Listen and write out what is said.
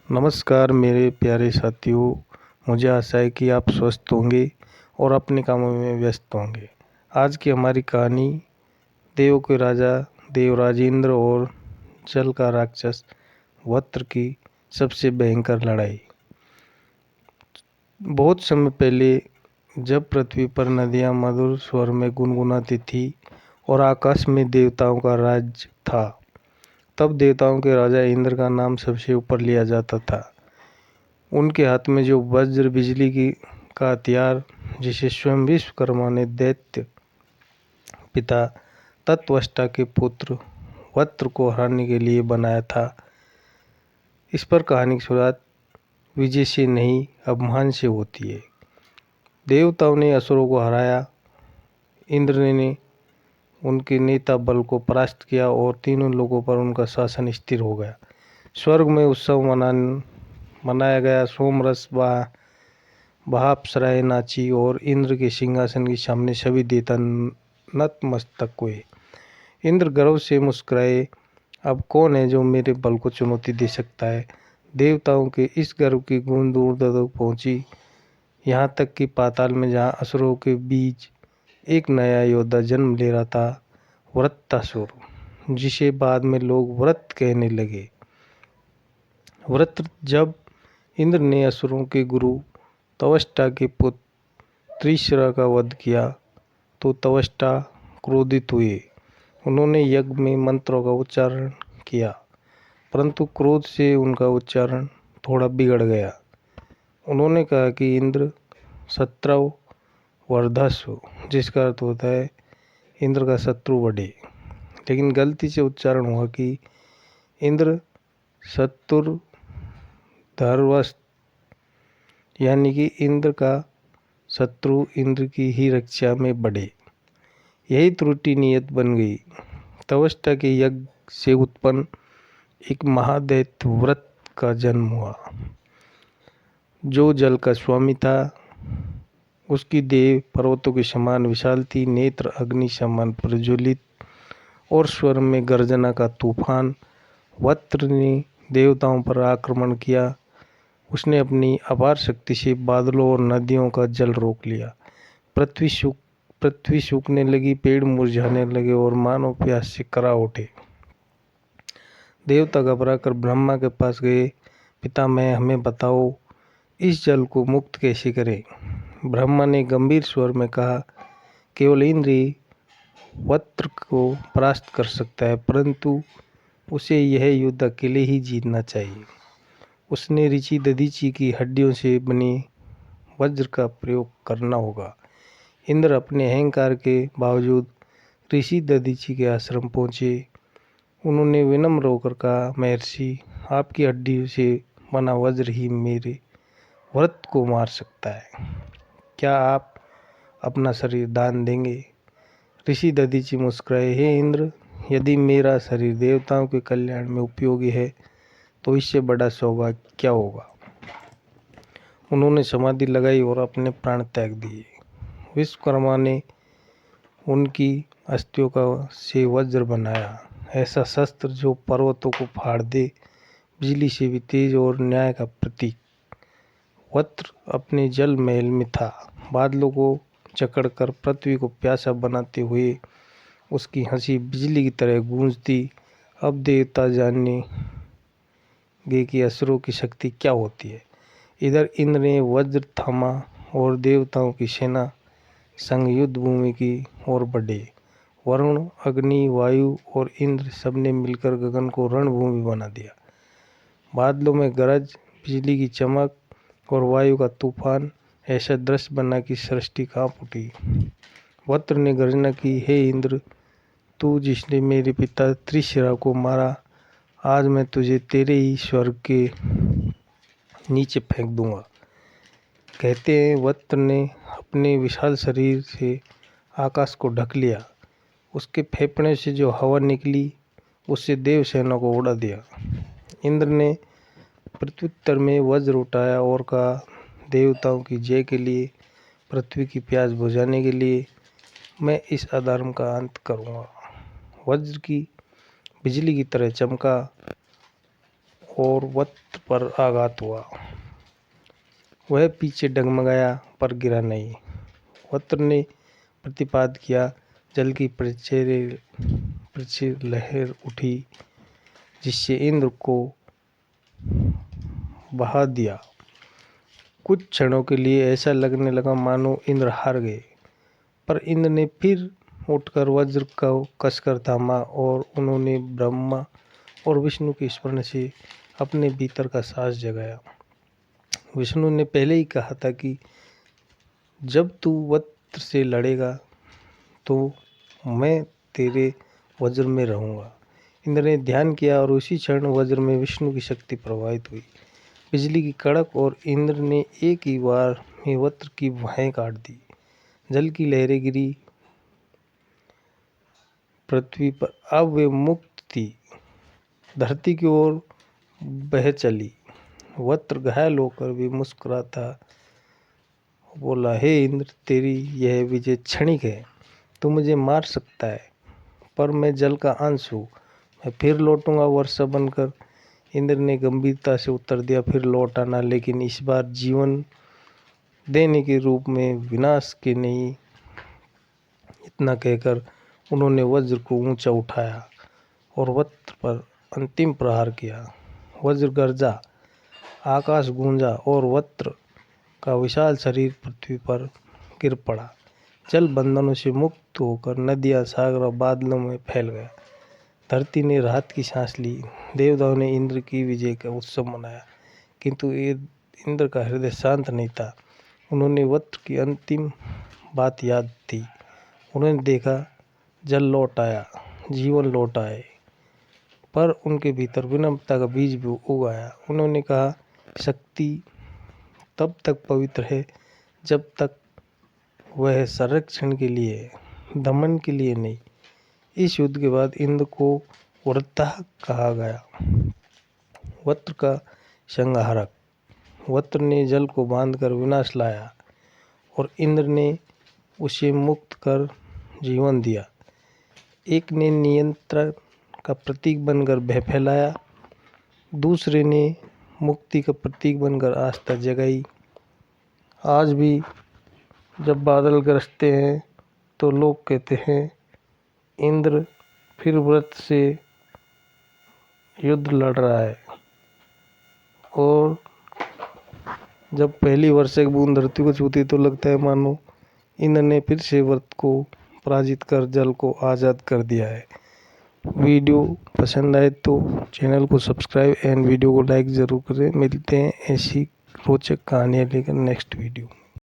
नमस्कार मेरे प्यारे साथियों। मुझे आशा है कि आप स्वस्थ होंगे और अपने कामों में व्यस्त होंगे। आज की हमारी कहानी देव के राजा देवराज इंद्र और जल का राक्षस वृत्र की सबसे भयंकर लड़ाई। बहुत समय पहले जब पृथ्वी पर नदियां मधुर स्वर में गुनगुनाती थी और आकाश में देवताओं का राज था, तब देवताओं के राजा इंद्र का नाम सबसे ऊपर लिया जाता था। उनके हाथ में जो वज्र बिजली की का हथियार, जिसे स्वयं विश्वकर्मा ने दैत्य पिता तत्वष्टा के पुत्र वृत्र को हराने के लिए बनाया था, इस पर कहानी की शुरुआत विजय से नहीं अपमान से होती है। देवताओं ने असुरों को हराया। इंद्र ने उनके नेता बल को परास्त किया और तीनों लोगों पर उनका शासन स्थिर हो गया। स्वर्ग में उत्सव मनाया गया। सोमरस बहा, अप्सराएं नाची और इंद्र के सिंहासन के सामने सभी देवता नतमस्तक हुए। इंद्र गर्व से मुस्कुराए, अब कौन है जो मेरे बल को चुनौती दे सकता है। देवताओं के इस गर्व की गूंज दूर तक पहुंची, यहाँ तक कि पाताल में जहाँ असुरों के बीच एक नया योद्धा जन्म ले रहा था, वृत्रासुर, जिसे बाद में लोग वृत्र कहने लगे। वृत्र जब इंद्र ने असुरों के गुरु तवष्टा के पुत्र त्रिशरा का वध किया तो तवष्टा क्रोधित हुए। उन्होंने यज्ञ में मंत्रों का उच्चारण किया, परंतु क्रोध से उनका उच्चारण थोड़ा बिगड़ गया। उन्होंने कहा कि इंद्र शत्रु वर्धस्व, जिसका अर्थ होता है इंद्र का शत्रु बढ़े, लेकिन गलती से उच्चारण हुआ कि इंद्र शत्रु धर्वस्त, यानी कि इंद्र का शत्रु इंद्र की ही रक्षा में बढ़े। यही त्रुटि नियत बन गई। तवष्टा के यज्ञ से उत्पन्न एक महादैत्य वृत्र का जन्म हुआ, जो जल का स्वामी था। उसकी देह पर्वतों के समान विशाल थी, नेत्र अग्नि समान प्रज्वलित और स्वर में गर्जना का तूफान। वृत्र ने देवताओं पर आक्रमण किया। उसने अपनी अपार शक्ति से बादलों और नदियों का जल रोक लिया। पृथ्वी सूखने लगी, पेड़ मुरझाने लगे और मानव प्यास से करा उठे। देवता घबरा कर ब्रह्मा के पास गए। पितामह, हमें बताओ, इस जल को मुक्त कैसे करें। ब्रह्मा ने गंभीर स्वर में कहा, केवल इंद्र ही वृत्र को परास्त कर सकता है, परंतु उसे यह युद्ध अकेले ही जीतना चाहिए। उसने ऋषि दधीचि की हड्डियों से बने वज्र का प्रयोग करना होगा। इंद्र अपने अहंकार के बावजूद ऋषि दधीचि के आश्रम पहुँचे। उन्होंने विनम्र होकर कहा, महर्षि, आपकी हड्डियों से बना वज्र ही मेरे वृत्र को मार सकता है। क्या आप अपना शरीर दान देंगे। ऋषि दधीचि मुस्कुराए, हे इंद्र, यदि मेरा शरीर देवताओं के कल्याण में उपयोगी है तो इससे बड़ा सौभाग्य क्या होगा। उन्होंने समाधि लगाई और अपने प्राण त्याग दिए। विश्वकर्मा ने उनकी अस्थियों का से वज्र बनाया, ऐसा शस्त्र जो पर्वतों को फाड़ दे, बिजली से भी तेज और न्याय का प्रतीक। वृत्र अपने जल महल में था। बादलों को जकड़कर पृथ्वी को प्यासा बनाते हुए उसकी हंसी बिजली की तरह गूंजती। अब देवता जानने गए कि असुरों की शक्ति क्या होती है। इधर इंद्र ने वज्र थामा और देवताओं की सेना संग युद्ध भूमि की ओर बढ़े। वरुण, अग्नि, वायु और इंद्र सबने मिलकर गगन को रणभूमि बना दिया। बादलों में गरज, बिजली की चमक और वायु का तूफान ऐसा दृश्य बना कि सृष्टि कांप उठी। वृत्र ने गर्जना की, हे इंद्र, तू जिसने मेरे पिता त्रिशिरा को मारा, आज मैं तुझे तेरे ही स्वर्ग के नीचे फेंक दूंगा। कहते हैं वृत्र ने अपने विशाल शरीर से आकाश को ढक लिया। उसके फेफड़े से जो हवा निकली उससे देवसेना को उड़ा दिया। इंद्र ने प्रत्युत्तर में वज्र उठाया और कहा, देवताओं की जय के लिए, पृथ्वी की प्यास बुझाने के लिए मैं इस अधर्म का अंत करूंगा। वज्र की बिजली की तरह चमका और वृत्र पर आघात हुआ। वह पीछे डगमगाया पर गिरा नहीं। वक्र ने प्रतिपाद किया, जल की प्रचुर लहर उठी जिससे इंद्र को बहा दिया। कुछ क्षणों के लिए ऐसा लगने लगा मानो इंद्र हार गए, पर इंद्र ने फिर उठकर वज्र को कसकर थामा और उन्होंने ब्रह्मा और विष्णु के स्मरण से अपने भीतर का साहस जगाया। विष्णु ने पहले ही कहा था कि जब तू वज्र से लड़ेगा तो मैं तेरे वज्र में रहूँगा। इंद्र ने ध्यान किया और उसी क्षण वज्र में विष्णु की शक्ति प्रभावित हुई। बिजली की कड़क और इंद्र ने एक ही बार में वज्र की भुजाएं काट दी। जल की लहरें गिरी पृथ्वी पर। अब वे मुक्त थी, धरती की ओर बह चली। वज्र घायल होकर भी मुस्कुराता बोला, हे इंद्र, तेरी यह विजय क्षणिक है। तू मुझे मार सकता है, पर मैं जल का अंश हूँ, मैं फिर लौटूंगा वर्षा बनकर। इंद्र ने गंभीरता से उत्तर दिया, फिर लौट आना, लेकिन इस बार जीवन देने के रूप में, विनाश के नहीं। इतना कहकर उन्होंने वज्र को ऊंचा उठाया और वज्र पर अंतिम प्रहार किया। वज्र गरजा, आकाश गूंजा और वज्र का विशाल शरीर पृथ्वी पर गिर पड़ा। जल बंधनों से मुक्त होकर नदियाँ, सागर और बादलों में फैल गया। धरती ने राहत की सांस ली। देवताओं ने इंद्र की विजय का उत्सव मनाया, किंतु इंद्र का हृदय शांत नहीं था। उन्होंने वज्र की अंतिम बात याद थी। उन्होंने देखा, जल लौट आया, जीवन लौट आए, पर उनके भीतर विनम्रता का बीज भी उग आया। उन्होंने कहा, शक्ति तब तक पवित्र है जब तक वह संरक्षण के लिए है, दमन के लिए नहीं। इस युद्ध के बाद इंद्र को वृत्रह कहा गया, वज्र का संहारक। वज्र ने जल को बांधकर विनाश लाया और इंद्र ने उसे मुक्त कर जीवन दिया। एक ने नियंत्रण का प्रतीक बनकर भय फैलाया, दूसरे ने मुक्ति का प्रतीक बनकर आस्था जगाई। आज भी जब बादल गरजते हैं तो लोग कहते हैं, इंद्र फिर वज्र से युद्ध लड़ रहा है। और जब पहली वर्षा की बूंद धरती को छूती तो लगता है मानो इंद्र ने फिर से वज्र को पराजित कर जल को आज़ाद कर दिया है। वीडियो पसंद आए तो चैनल को सब्सक्राइब एंड वीडियो को लाइक ज़रूर करें। मिलते हैं ऐसी रोचक कहानियाँ लेकर नेक्स्ट वीडियो।